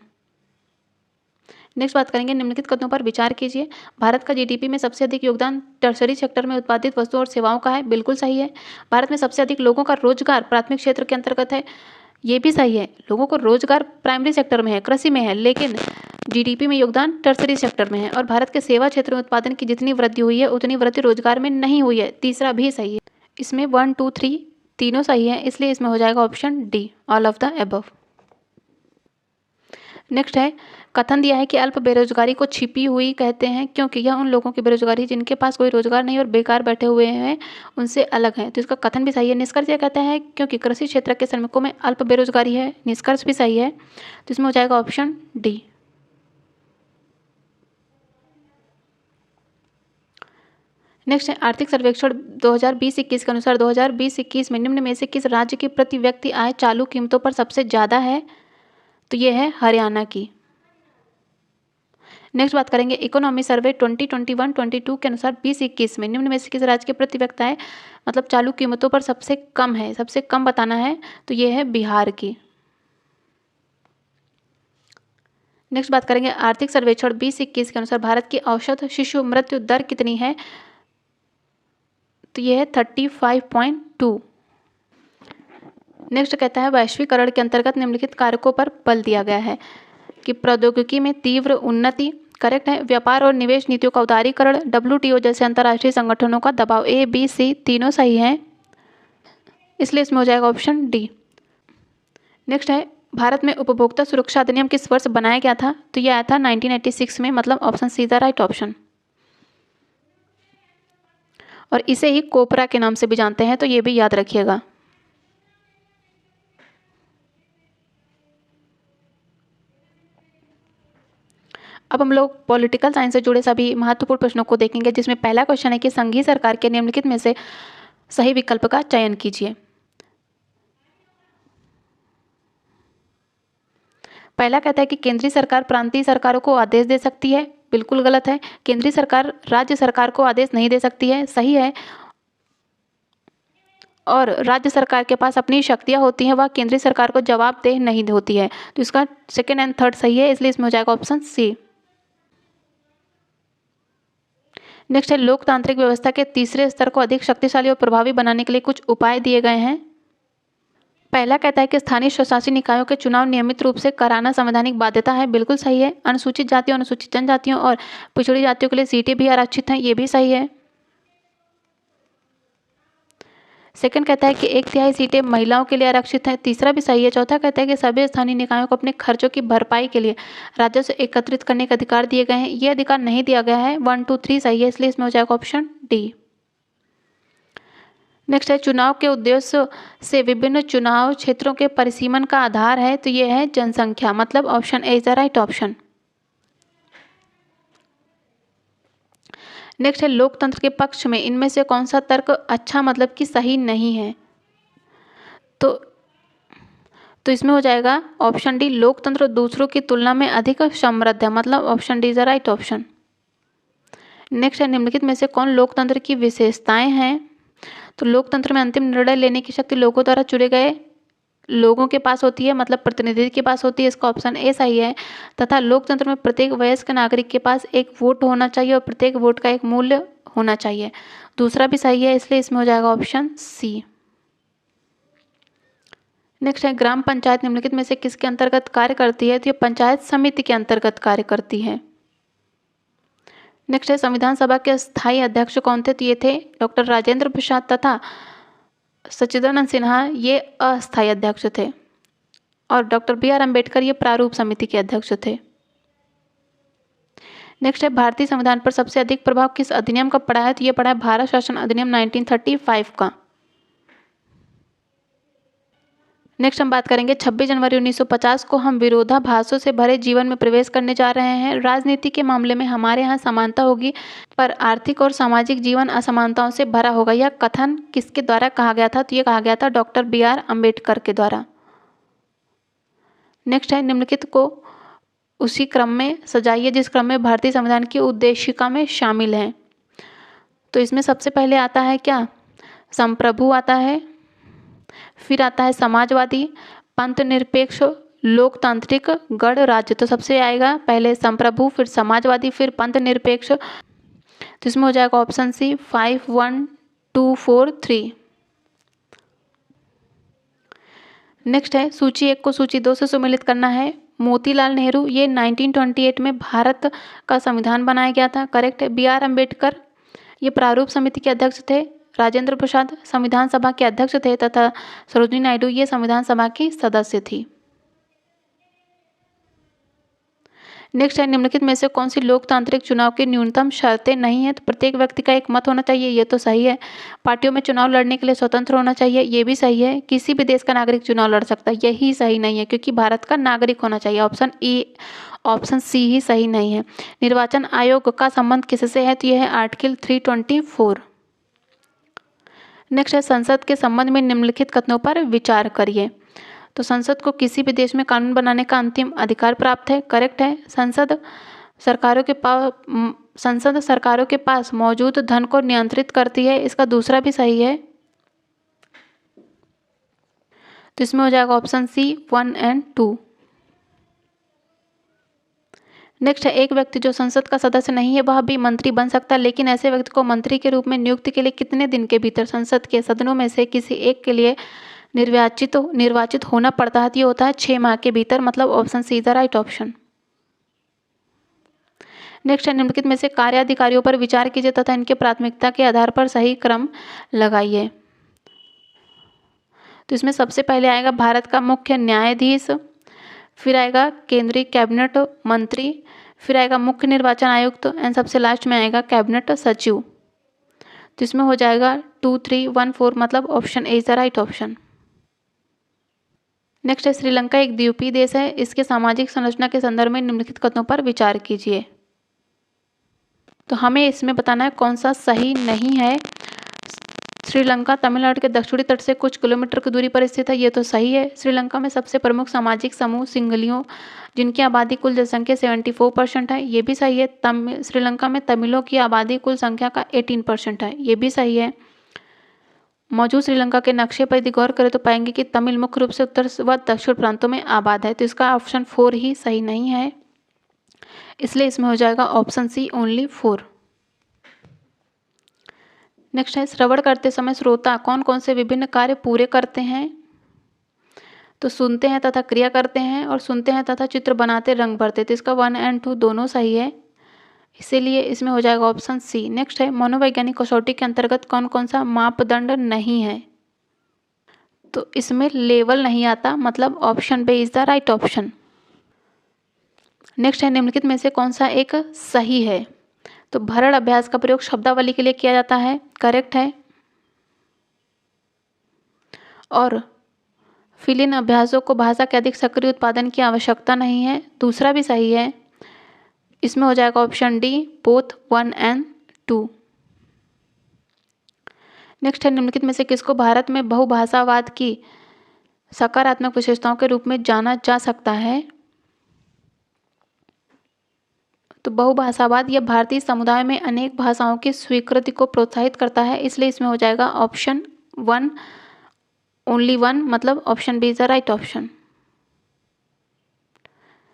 Next बात करेंगे, निम्नलिखित कथनों पर विचार कीजिए। भारत का जीडीपी में सबसे अधिक योगदान टर्शरी सेक्टर में उत्पादित वस्तुओं और सेवाओं का है, बिल्कुल सही है। भारत में सबसे अधिक लोगों का रोजगार प्राथमिक क्षेत्र के अंतर्गत है, ये भी सही है। लोगों को रोजगार प्राइमरी सेक्टर में है, कृषि में है, लेकिन जीडीपी में योगदान टर्शरी सेक्टर में है। और भारत के सेवा क्षेत्र में उत्पादन की जितनी वृद्धि हुई है उतनी वृद्धि रोजगार में नहीं हुई है, तीसरा भी सही है। इसमें 1, 2, 3 तीनों सही है, इसलिए इसमें हो जाएगा option D, all of the above. Next है, कथन दिया है कि अल्प बेरोजगारी को छिपी हुई कहते हैं क्योंकि यह उन लोगों की बेरोजगारी जिनके पास कोई रोजगार नहीं और बेकार बैठे हुए हैं उनसे अलग है। तो इसका कथन भी सही है। निष्कर्ष यह कहता है क्योंकि कृषि क्षेत्र के श्रमिकों में अल्प बेरोजगारी है, निष्कर्ष भी सही है। तो इसमें हो जाएगा ऑप्शन डी। नेक्स्ट है, आर्थिक सर्वेक्षण 2020-21 के अनुसार 2020-21 में निम्न में से किस राज्य की प्रति व्यक्ति आय चालू कीमतों पर सबसे ज़्यादा है? तो ये है हरियाणा की। नेक्स्ट बात करेंगे, इकोनॉमी सर्वे 2021-22 के अनुसार 2021 में निम्न में से किस राज्य के प्रति व्यक्ति आय मतलब चालू कीमतों पर सबसे कम है, सबसे कम बताना है, तो ये है बिहार की। नेक्स्ट बात करेंगे, आर्थिक सर्वेक्षण 2021 के अनुसार भारत की औसत शिशु मृत्यु दर कितनी है? तो ये है 35.2। नेक्स्ट कहता है, वैश्वीकरण के अंतर्गत निम्नलिखित कारकों पर बल दिया गया है कि प्रौद्योगिकी में तीव्र उन्नति, करेक्ट है, व्यापार और निवेश नीतियों का उदारीकरण, WTO जैसे अंतर्राष्ट्रीय संगठनों का दबाव, A, B, C तीनों सही हैं, इसलिए इसमें हो जाएगा ऑप्शन डी। नेक्स्ट है, भारत में उपभोक्ता सुरक्षा अधिनियम किस वर्ष बनाया गया था? तो यह आया था 1986 में, मतलब option see the right option. और इसे ही कोपरा के नाम से भी जानते हैं, तो ये भी याद रखिएगा। अब हम लोग पॉलिटिकल साइंस से जुड़े सभी महत्वपूर्ण प्रश्नों को देखेंगे, जिसमें पहला क्वेश्चन है कि संघीय सरकार के निम्नलिखित में से सही विकल्प का चयन कीजिए। पहला कहता है कि केंद्रीय सरकार प्रांतीय सरकारों को आदेश दे सकती है, बिल्कुल गलत है। केंद्रीय सरकार राज्य सरकार को आदेश नहीं दे सकती है, सही है। और राज्य सरकार के पास अपनी शक्तियां होती हैं, वह केंद्रीय सरकार को जवाबदेह नहीं होती है। तो इसका सेकेंड एंड थर्ड सही है, इसलिए इसमें हो जाएगा ऑप्शन सी। नेक्स्ट है, लोकतांत्रिक व्यवस्था के तीसरे स्तर को अधिक शक्तिशाली और प्रभावी बनाने के लिए कुछ उपाय दिए गए हैं। पहला कहता है कि स्थानीय स्वशासी निकायों के चुनाव नियमित रूप से कराना संवैधानिक बाध्यता है, बिल्कुल सही है। अनुसूचित जातियों, अनुसूचित जनजातियों और पिछड़ी जातियों के लिए सीटें भी आरक्षित हैं, ये भी सही है। सेकंड कहता है कि 1/3 सीटें महिलाओं के लिए आरक्षित हैं, तीसरा भी सही है। चौथा कहता है कि सभी स्थानीय निकायों को अपने खर्चों की भरपाई के लिए राजस्व एकत्रित करने का अधिकार दिए गए हैं, ये अधिकार नहीं दिया गया है। 1, 2, 3 सही है, इसलिए इसमें हो जाएगा ऑप्शन डी। नेक्स्ट है, चुनाव के उद्देश्य से विभिन्न चुनाव क्षेत्रों के परिसीमन का आधार है, तो ये है जनसंख्या, मतलब option A is the right option. Next है, लोकतंत्र के पक्ष में इनमें से कौन सा तर्क अच्छा मतलब कि सही नहीं है? तो इसमें हो जाएगा ऑप्शन डी, लोकतंत्र दूसरों की तुलना में अधिक समृद्ध है, मतलब option D is the right option. Next है, निम्नलिखित में से कौन लोकतंत्र की विशेषताएं हैं? तो लोकतंत्र में अंतिम निर्णय लेने की शक्ति लोगों द्वारा चुने गए लोगों के पास होती है, मतलब प्रतिनिधि के पास होती है, इसका ऑप्शन ए सही है। तथा लोकतंत्र में प्रत्येक वयस्क नागरिक के पास एक वोट होना चाहिए और प्रत्येक वोट का एक मूल्य होना चाहिए, दूसरा भी सही है, इसलिए इसमें हो जाएगा ऑप्शन सी। नेक्स्ट है, ग्राम पंचायत निम्नलिखित में से किसके अंतर्गत कार्य करती है? तो ये पंचायत समिति के अंतर्गत कार्य करती है। नेक्स्ट है, संविधान सभा के स्थायी अध्यक्ष कौन थे? तो ये थे डॉक्टर राजेंद्र प्रसाद तथा सच्चिदानंद सिन्हा, ये अस्थायी अध्यक्ष थे। और डॉक्टर BR अम्बेडकर ये प्रारूप समिति के अध्यक्ष थे। नेक्स्ट है, भारतीय संविधान पर सबसे अधिक प्रभाव किस अधिनियम का पड़ा है? तो ये पड़ा है भारत शासन अधिनियम 1935 का। नेक्स्ट हम बात करेंगे 26 जनवरी 1950 को हम विरोधाभासों से भरे जीवन में प्रवेश करने जा रहे हैं। राजनीति के मामले में हमारे यहाँ समानता होगी, पर आर्थिक और सामाजिक जीवन असमानताओं से भरा होगा। यह कथन किसके द्वारा कहा गया था? तो ये कहा गया था डॉक्टर BR अम्बेडकर के द्वारा। नेक्स्ट है, निम्नलिखित को उसी क्रम में सजाइए जिस क्रम में भारतीय संविधान की उद्देशिका में शामिल है। तो इसमें सबसे पहले आता है क्या, संप्रभु आता है, फिर आता है समाजवादी, पंथ निरपेक्ष, लोकतांत्रिक, गणराज्य। तो सबसे आएगा पहले संप्रभु, फिर समाजवादी, फिर पंथ निरपेक्ष। तो इसमें हो जाएगा ऑप्शन सी 5 1 2 4 3। नेक्स्ट है सूची 1 को सूची 2 से सम्मिलित करना है। मोतीलाल नेहरू, ये 1928 में भारत का संविधान बनाया गया था, करेक्ट है। बी आर अम्बेडकर, ये प्रारूप समिति के अध्यक्ष थे। राजेंद्र प्रसाद संविधान सभा के अध्यक्ष थे तथा सरोजिनी नायडू ये संविधान सभा की सदस्य थी। नेक्स्ट है निम्नलिखित में से कौन सी लोकतांत्रिक चुनाव की न्यूनतम शर्तें नहीं है। तो प्रत्येक व्यक्ति का एक मत होना चाहिए, ये तो सही है। पार्टियों में चुनाव लड़ने के लिए स्वतंत्र होना चाहिए, ये भी सही है। किसी भी देश का नागरिक चुनाव लड़ सकता है, यही सही नहीं है, क्योंकि भारत का नागरिक होना चाहिए। ऑप्शन सी ही सही नहीं है। निर्वाचन आयोग का संबंध किससे है, तो यह है आर्टिकल 324। नेक्स्ट है संसद के संबंध में निम्नलिखित कथनों पर विचार करिए। तो संसद को किसी भी देश में कानून बनाने का अंतिम अधिकार प्राप्त है, करेक्ट है। संसद सरकारों के पास मौजूद धन को नियंत्रित करती है, इसका दूसरा भी सही है। तो इसमें हो जाएगा ऑप्शन सी 1 और 2। नेक्स्ट है एक व्यक्ति जो संसद का सदस्य नहीं है वह भी मंत्री बन सकता है, लेकिन ऐसे व्यक्ति को मंत्री के रूप में नियुक्ति के लिए कितने दिन के भीतर संसद के सदनों में से किसी एक के लिए निर्वाचित होना पड़ता है। ये होता है 6 माह के भीतर, मतलब option see the right option. Next है निम्नलिखित में से कार्याधिकारियों पर विचार कीजिए तथा इनके प्राथमिकता के आधार पर सही क्रम लगाइए। तो इसमें सबसे पहले आएगा भारत का मुख्य न्यायाधीश, फिर आएगा केंद्रीय कैबिनेट मंत्री, फिर आएगा मुख्य निर्वाचन आयुक्त एंड सबसे लास्ट में आएगा कैबिनेट सचिव। तो इसमें हो जाएगा 2 3 1 4, मतलब option A is the right option. Next है श्रीलंका एक द्वीपीय देश है, इसके सामाजिक संरचना के संदर्भ में निम्नलिखित कथनों पर विचार कीजिए। तो हमें इसमें बताना है कौन सा सही नहीं है। श्रीलंका तमिलनाडु के दक्षिणी तट से कुछ किलोमीटर की दूरी पर स्थित है, ये तो सही है। श्रीलंका में सबसे प्रमुख सामाजिक समूह सिंहलियों, जिनकी आबादी कुल जनसंख्या 74% है, ये भी सही है। श्रीलंका में तमिलों की आबादी कुल संख्या का 18% है, ये भी सही है। मौजूद श्रीलंका के नक्शे पर यदि गौर करें तो पाएंगे कि तमिल मुख्य रूप से उत्तर व दक्षिण प्रांतों में आबाद है, तो इसका ऑप्शन 4 ही सही नहीं है, इसलिए इसमें हो जाएगा ऑप्शन सी ओनली 4। नेक्स्ट है श्रवण करते समय श्रोता कौन कौन से विभिन्न कार्य पूरे करते हैं। तो सुनते हैं तथा क्रिया करते हैं, और सुनते हैं तथा चित्र बनाते रंग भरते, तो इसका 1 और 2 दोनों सही है, इसीलिए इसमें हो जाएगा ऑप्शन सी। नेक्स्ट है मनोवैज्ञानिक कसौटी के अंतर्गत कौन कौन सा मापदंड नहीं है। तो इसमें लेवल नहीं आता, मतलब option B is the right option. Next है निम्नलिखित में से कौन सा एक सही है। तो भरण अभ्यास का प्रयोग शब्दावली के लिए किया जाता है, करेक्ट है। और फिल इन अभ्यासों को भाषा के अधिक सक्रिय उत्पादन की आवश्यकता नहीं है, दूसरा भी सही है, इसमें हो जाएगा ऑप्शन डी बोथ 1 और 2। नेक्स्ट है निम्नलिखित में से किसको भारत में बहुभाषावाद की सकारात्मक विशेषताओं के रूप में जाना जा सकता है। तो बहुभाषावाद यह भारतीय समुदाय में अनेक भाषाओं की स्वीकृति को प्रोत्साहित करता है, इसलिए इसमें हो जाएगा ऑप्शन 1 ओनली 1, मतलब option B is the right option.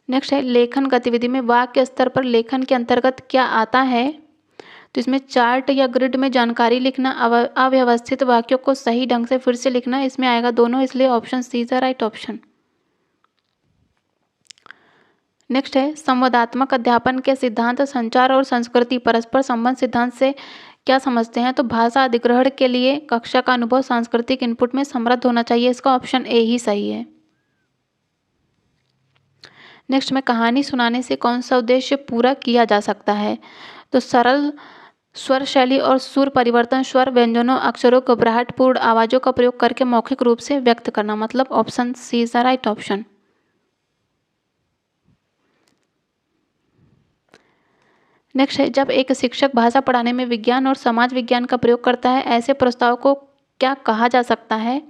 Next है लेखन गतिविधि में वाक्य स्तर पर लेखन के अंतर्गत क्या आता है। तो इसमें चार्ट या ग्रिड में जानकारी लिखना, अव्यवस्थित वाक्यों को सही ढंग से फिर से लिखना, इसमें आएगा दोनों, इसलिए option C is the right option. Next है संवादात्मक अध्यापन के सिद्धांत संचार और संस्कृति परस्पर संबंध सिद्धांत से क्या समझते हैं। तो भाषा अधिग्रहण के लिए कक्षा का अनुभव सांस्कृतिक इनपुट में समृद्ध होना चाहिए, इसका ऑप्शन ए ही सही है। नेक्स्ट में कहानी सुनाने से कौन सा उद्देश्य पूरा किया जा सकता है। तो सरल स्वर शैली और सुर परिवर्तन, स्वर व्यंजनों अक्षरों घबराहटपूर्ण आवाजों का प्रयोग करके मौखिक रूप से व्यक्त करना, मतलब option C is the right option. Next है जब एक शिक्षक भाषा पढ़ाने में विज्ञान और समाज विज्ञान का प्रयोग करता है, ऐसे प्रस्ताव को क्या कहा जा सकता है।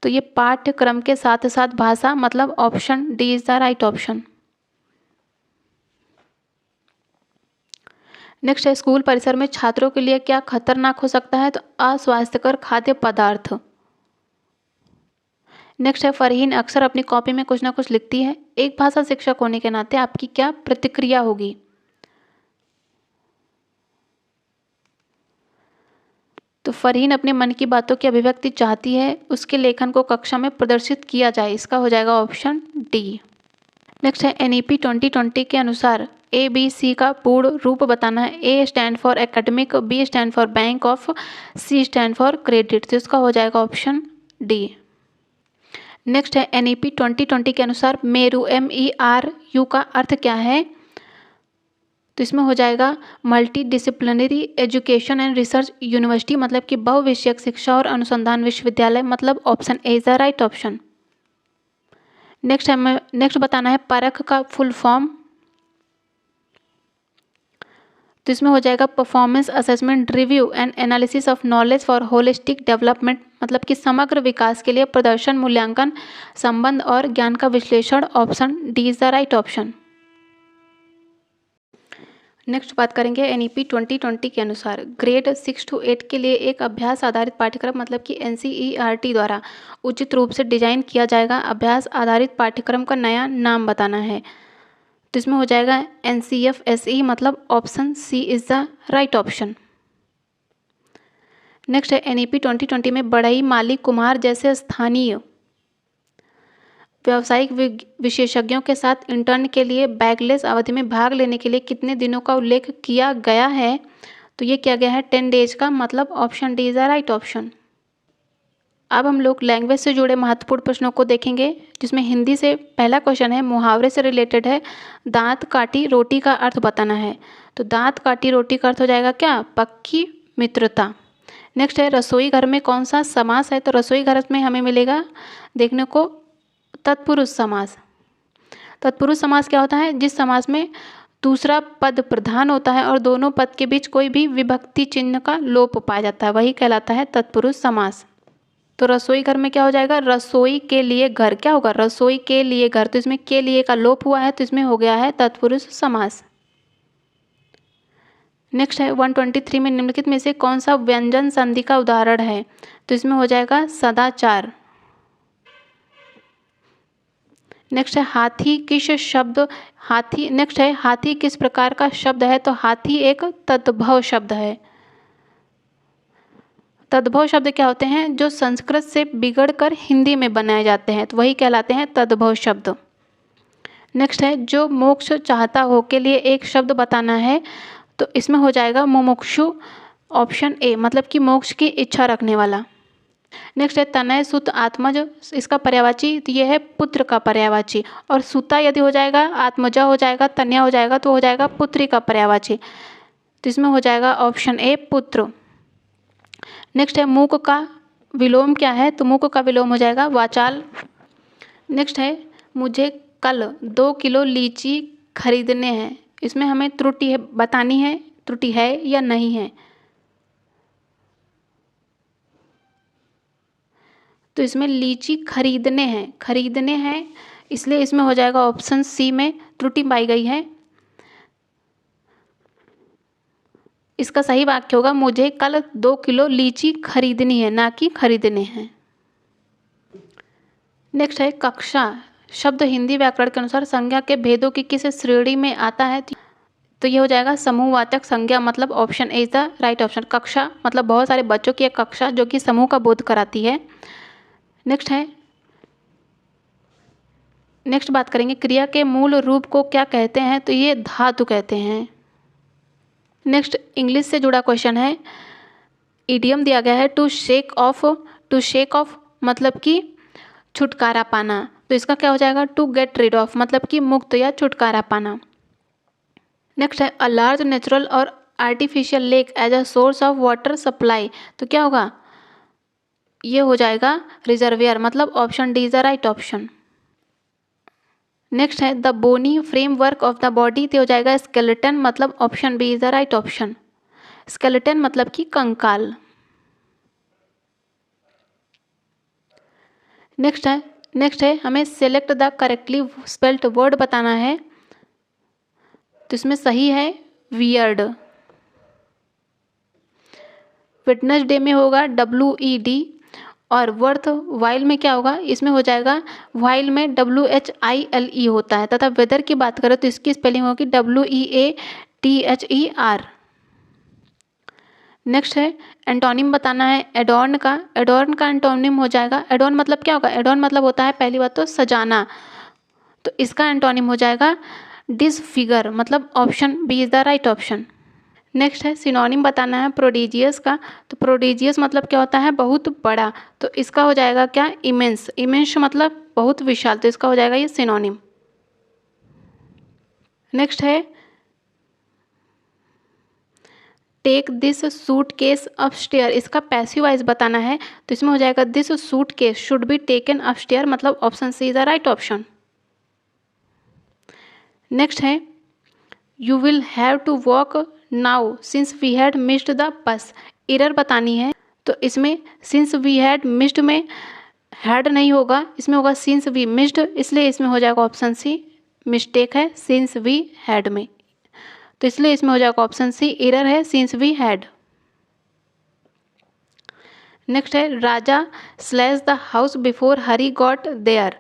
तो ये पाठ्यक्रम के साथ साथ भाषा, मतलब option D is the right option. Next है स्कूल परिसर में छात्रों के लिए क्या खतरनाक हो सकता है, तो अस्वास्थ्यकर खाद्य पदार्थ। नेक्स्ट है फरहीन अक्सर अपनी कॉपी में कुछ ना कुछ लिखती है, एक भाषा शिक्षक होने के नाते आपकी क्या प्रतिक्रिया होगी। तो फरहीन अपने मन की बातों की अभिव्यक्ति चाहती है, उसके लेखन को कक्षा में प्रदर्शित किया जाए, इसका हो जाएगा ऑप्शन डी। नेक्स्ट है NEP 2020 के अनुसार ABC का पूर्ण रूप बताना है। A stand for academic, B stand for bank of, C stand for credit, तो इसका हो जाएगा ऑप्शन डी। नेक्स्ट है NEP 2020 के अनुसार मेरू MERU का अर्थ क्या है, तो इसमें हो जाएगा multi disciplinary education and research university, मतलब कि बहुविषयक शिक्षा और अनुसंधान विश्वविद्यालय, मतलब option A is the right option. Next बताना है परख का फुल फॉर्म, तो इसमें हो जाएगा performance assessment review and analysis of knowledge for holistic development, मतलब कि समग्र विकास के लिए प्रदर्शन मूल्यांकन संबंध और ज्ञान का विश्लेषण, option D is the right option. Next बात करेंगे NEP 2020 के अनुसार ग्रेड 6 to 8 के लिए एक अभ्यास आधारित पाठ्यक्रम, मतलब कि NCERT द्वारा उचित रूप से डिजाइन किया जाएगा अभ्यास आधारित पाठ्यक्रम का नया नाम बताना है, तो इसमें हो जाएगा NCFSE, मतलब option C is the right option. Next है NEP 2020 में बढ़ई, माली, कुम्हार जैसे स्थानीय व्यावसायिक विशेषज्ञों के साथ इंटर्न के लिए बैकलेस अवधि में भाग लेने के लिए कितने दिनों का उल्लेख किया गया है, तो ये किया गया है 10 डेज का, मतलब option D is the right option. अब हम लोग लैंग्वेज से जुड़े महत्वपूर्ण प्रश्नों को देखेंगे, जिसमें हिंदी से पहला क्वेश्चन है, मुहावरे से रिलेटेड है, दांत काटी रोटी का अर्थ बताना है, तो दांत काटी रोटी का अर्थ हो जाएगा क्या, पक्की मित्रता। नेक्स्ट है रसोई घर में कौन सा समास है, तो रसोई घर में हमें मिलेगा देखने को तत्पुरुष समास। तत्पुरुष समास क्या होता है, जिस समास में दूसरा पद प्रधान होता है और दोनों पद के बीच कोई भी विभक्ति चिन्ह का लोप पाया जाता है, वही कहलाता है तत्पुरुष समास। तो रसोई घर में क्या हो जाएगा, रसोई के लिए घर, क्या होगा, रसोई के लिए घर, तो इसमें के लिए का लोप हुआ है, तो इसमें हो गया है तत्पुरुष समास। नेक्स्ट है 123 में निम्नलिखित में से कौन सा व्यंजन संधि का उदाहरण है, तो इसमें हो जाएगा सदाचार। नेक्स्ट है हाथी किस शब्द, हाथी, नेक्स्ट है हाथी किस प्रकार का शब्द है, तो हाथी एक तद्भव शब्द है। तद्भव शब्द क्या होते हैं, जो संस्कृत से बिगड़कर हिंदी में बनाए जाते हैं, तो वही कहलाते हैं तद्भव शब्द। नेक्स्ट है जो मोक्ष चाहता हो के लिए एक शब्द बताना है, तो इसमें हो जाएगा मुमुक्षु, ऑप्शन ए, मतलब कि मोक्ष की इच्छा रखने वाला। नेक्स्ट है तनय सुत आत्मज, इसका पर्यायवाची, तो ये है पुत्र का पर्यायवाची, और सुता यदि हो जाएगा, आत्मजा हो जाएगा, तन्या हो जाएगा, तो हो जाएगा पुत्री का पर्यायवाची, तो इसमें हो जाएगा ऑप्शन ए पुत्र। नेक्स्ट है मूक का विलोम क्या है, तो मूक का विलोम हो जाएगा वाचाल। नेक्स्ट है मुझे कल 2 किलो लीची खरीदने हैं, इसमें हमें त्रुटि है बतानी है, त्रुटि है या नहीं है, तो इसमें लीची खरीदने हैं, इसलिए इसमें हो जाएगा ऑप्शन सी में त्रुटि पाई गई है। इसका सही वाक्य होगा मुझे कल 2 किलो लीची खरीदनी है, ना कि खरीदने हैं। नेक्स्ट है कक्षा शब्द हिंदी व्याकरण के अनुसार संज्ञा के भेदों की किस श्रेणी में आता है, तो ये हो जाएगा समूहवाचक संज्ञा, मतलब option A is the right option. कक्षा मतलब बहुत सारे बच्चों की एक कक्षा जो कि समूह का बोध कराती है। नेक्स्ट बात करेंगे क्रिया के मूल रूप को क्या कहते हैं, तो ये धातु कहते हैं। नेक्स्ट इंग्लिश से जुड़ा क्वेश्चन है, इडियम दिया गया है टू शेक ऑफ मतलब कि छुटकारा पाना, तो इसका क्या हो जाएगा टू गेट रिड ऑफ, मतलब कि मुक्त या छुटकारा पाना। नेक्स्ट है अ लार्ज नेचुरल और artificial lake as a source of water supply, तो क्या होगा, ये हो जाएगा रिजर्वियर, मतलब option D is the right option. Next है the bony framework of the body, तो हो जाएगा स्केलेटन, मतलब option B is the right option. Skeleton मतलब कि कंकाल। नेक्स्ट है हमें select the correctly spelled word बताना है, तो इसमें सही है वियर्ड। वेडनेसडे में होगा WED, और वर्थ वाइल में क्या होगा, इसमें हो जाएगा वाइल में WHILE होता है, तथा वेदर की बात करें तो इसकी स्पेलिंग होगी WEATHER। नेक्स्ट है एंटोनिम बताना है एडॉर्न का। एडॉर्न का एंटोनिम हो जाएगा, एडॉर्न मतलब क्या होगा, एडॉर्न मतलब होता है पहली बात तो सजाना, तो इसका एंटोनिम हो जाएगा डिसफिगर, मतलब option B is the right option. Next है सिनोनिम बताना है प्रोडिजियस का। तो प्रोडिजियस मतलब क्या होता है, बहुत बड़ा, तो इसका हो जाएगा क्या, इमेंस। इमेंस मतलब बहुत विशाल, तो इसका हो जाएगा ये सिनोनिम। नेक्स्ट है take this suitcase upstair, इसका पैसिव वॉइस बताना है, तो इसमें हो जाएगा this suitcase should be taken upstair, मतलब option C is the right option. Next है you will have to walk now since we had missed the bus, error बतानी है, तो इसमें सिंस वी हैड मिस्ड में had नहीं होगा, इसमें होगा सिंस वी मिस्ड, इसलिए इसमें हो जाएगा ऑप्शन सी, मिस्टेक है सिंस वी हैड में, तो इसलिए इसमें हो जाएगा ऑप्शन सी, एरर है सिंस वी हैड। नेक्स्ट है Raja slash the house before Hari got there,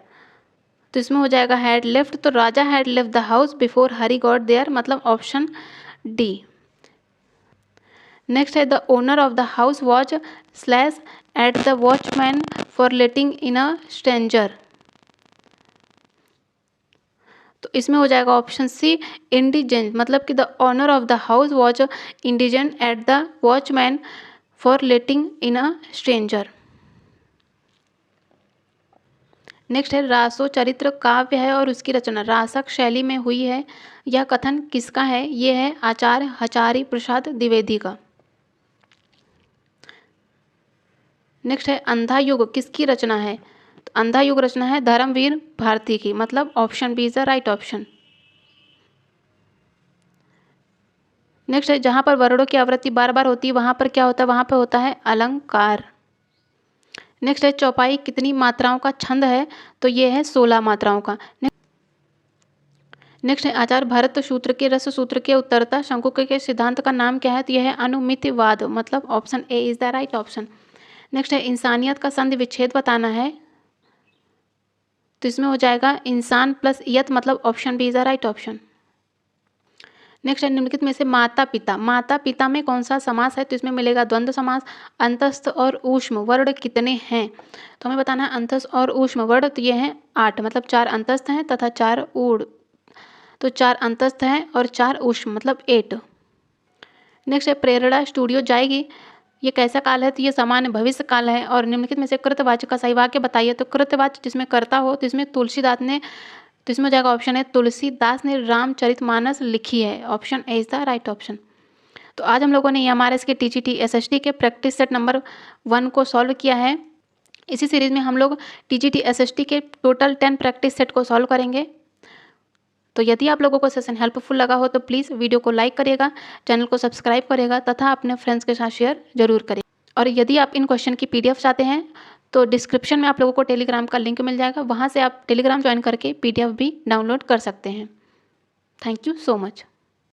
तो इसमें हो जाएगा हैड लेफ्ट, तो Raja had left the house before Hari got there, मतलब ऑप्शन डी। नेक्स्ट है the owner of the house watch slash at the watchman for letting in a stranger, तो इसमें हो जाएगा ऑप्शन सी इंडिजेंट, मतलब कि the owner of the house watch indigent eight the watchman for letting in a stranger. Next है रासो चरित्र काव्य है और उसकी रचना रासक शैली में हुई है, यह कथन किसका है, ये है आचार्य हजारी प्रसाद द्विवेदी का। नेक्स्ट है अंधा युग किसकी रचना है, तो अंधा युग रचना है धर्मवीर भारती की, मतलब option B is the right option. Next है जहाँ पर वर्णों की आवृत्ति बार बार होती है वहाँ पर क्या होता है, वहाँ पर होता है अलंकार। नेक्स्ट है चौपाई कितनी मात्राओं का छंद है, तो ये है 16 मात्राओं का। नेक्स्ट है आचार्य भरत सूत्र के रस सूत्र के उत्तरता शंकु के सिद्धांत का नाम क्या है, तो यह है अनुमितिवाद, मतलब option A is the right option. Next है इंसानियत का संधि विच्छेद बताना है, तो इसमें हो जाएगा इंसान प्लस यत, मतलब option B is the right option. Next है निम्नलिखित में से माता पिता, माता पिता में कौन सा समास है, तो इसमें मिलेगा द्वंद्व समास। अंतस्थ और ऊष्म वर्ण कितने हैं, तो हमें बताना है अंतस्थ और ऊष्म वर्ण, तो ये हैं 8, मतलब 4 अंतस्थ हैं तथा 4 ऊढ़, तो 4 अंतस्थ हैं और 4 ऊष्म, मतलब 8। नेक्स्ट है प्रेरणा स्टूडियो जाएगी, ये कैसा काल है, तो ये सामान्य भविष्य काल है। और निम्नलिखित में से कृतवाच्य का सही वाक्य बताइए, तो कृतवाच्य जिसमें कर्ता हो, तो इसमें तुलसीदास ने, तो इसमें जाएगा ऑप्शन है तुलसीदास ने रामचरितमानस लिखी है, option A is the right option. तो आज हम लोगों ने एमआरएस के टीजीटी एसएसटी के प्रैक्टिस सेट नंबर 1 को सॉल्व किया है। इसी सीरीज में हम लोग टीजीटी एसएसटी के टोटल 10 प्रैक्टिस सेट को सॉल्व करेंगे। तो यदि आप लोगों को सेशन हेल्पफुल लगा हो तो प्लीज़ वीडियो को लाइक करिएगा, चैनल को सब्सक्राइब करिएगा तथा अपने फ्रेंड्स के साथ शेयर जरूर करें। और यदि आप इन क्वेश्चन की PDF चाहते हैं तो डिस्क्रिप्शन में आप लोगों को टेलीग्राम का लिंक मिल जाएगा, वहाँ से आप टेलीग्राम ज्वाइन करके PDF भी डाउनलोड कर सकते हैं। Thank you so much.